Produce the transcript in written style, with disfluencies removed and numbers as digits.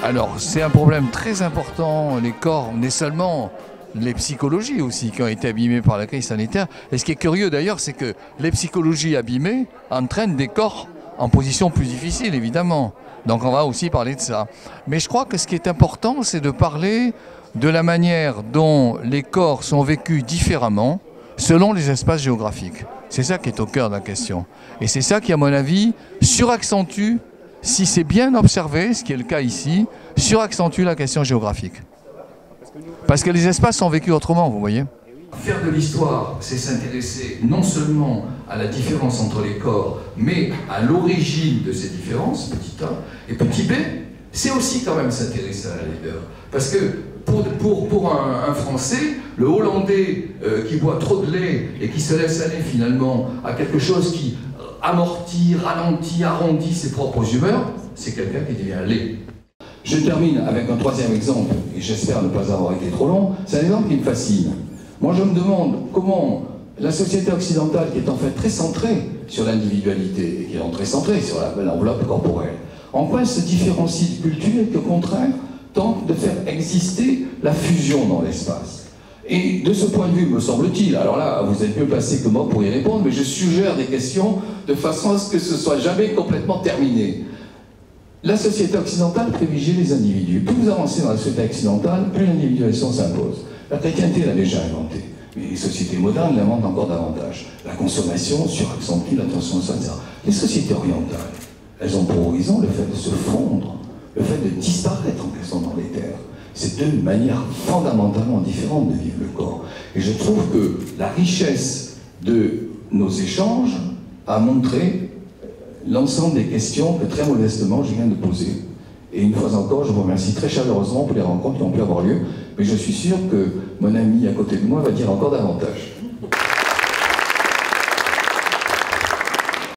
Alors, c'est un problème très important, les corps, mais seulement les psychologies aussi, qui ont été abîmées par la crise sanitaire. Et ce qui est curieux d'ailleurs, c'est que les psychologies abîmées entraînent des corps en position plus difficile, évidemment. Donc on va aussi parler de ça. Mais je crois que ce qui est important, c'est de parler de la manière dont les corps sont vécus différemment selon les espaces géographiques. C'est ça qui est au cœur de la question. Et c'est ça qui, à mon avis, suraccentue, si c'est bien observé, ce qui est le cas ici, suraccentue la question géographique. Parce que les espaces sont vécus autrement, vous voyez. Faire de l'histoire, c'est s'intéresser non seulement à la différence entre les corps, mais à l'origine de ces différences, petit a, et petit b, c'est aussi quand même s'intéresser à la laideur. Parce que pour un Français, le Hollandais qui boit trop de lait et qui se laisse aller finalement à quelque chose qui amortit, ralentit, arrondit ses propres humeurs, c'est quelqu'un qui devient laid. Je termine avec un troisième exemple, et j'espère ne pas avoir été trop long. C'est un exemple qui me fascine. Moi, je me demande comment la société occidentale, qui est en fait très centrée sur l'individualité, et qui est très centrée sur l'enveloppe corporelle, en quoi elle se différencie de culture et qu'au contraire, tente de faire exister la fusion dans l'espace. Et de ce point de vue, me semble-t-il, alors là, vous êtes mieux placé que moi pour y répondre, mais je suggère des questions de façon à ce que ce soit jamais complètement terminé. La société occidentale privilégie les individus. Plus vous avancez dans la société occidentale, plus l'individualisation s'impose. La chrétienté l'a déjà inventée, mais les sociétés modernes l'inventent encore davantage. La consommation suraccentue l'attention sociale. Les sociétés orientales, elles ont pour horizon le fait de se fondre, le fait de disparaître en quelque sorte dans les terres. C'est deux manières fondamentalement différentes de vivre le corps. Et je trouve que la richesse de nos échanges a montré l'ensemble des questions que très modestement je viens de poser. Et une fois encore, je vous remercie très chaleureusement pour les rencontres qui ont pu avoir lieu, mais je suis sûr que mon ami à côté de moi va dire encore davantage.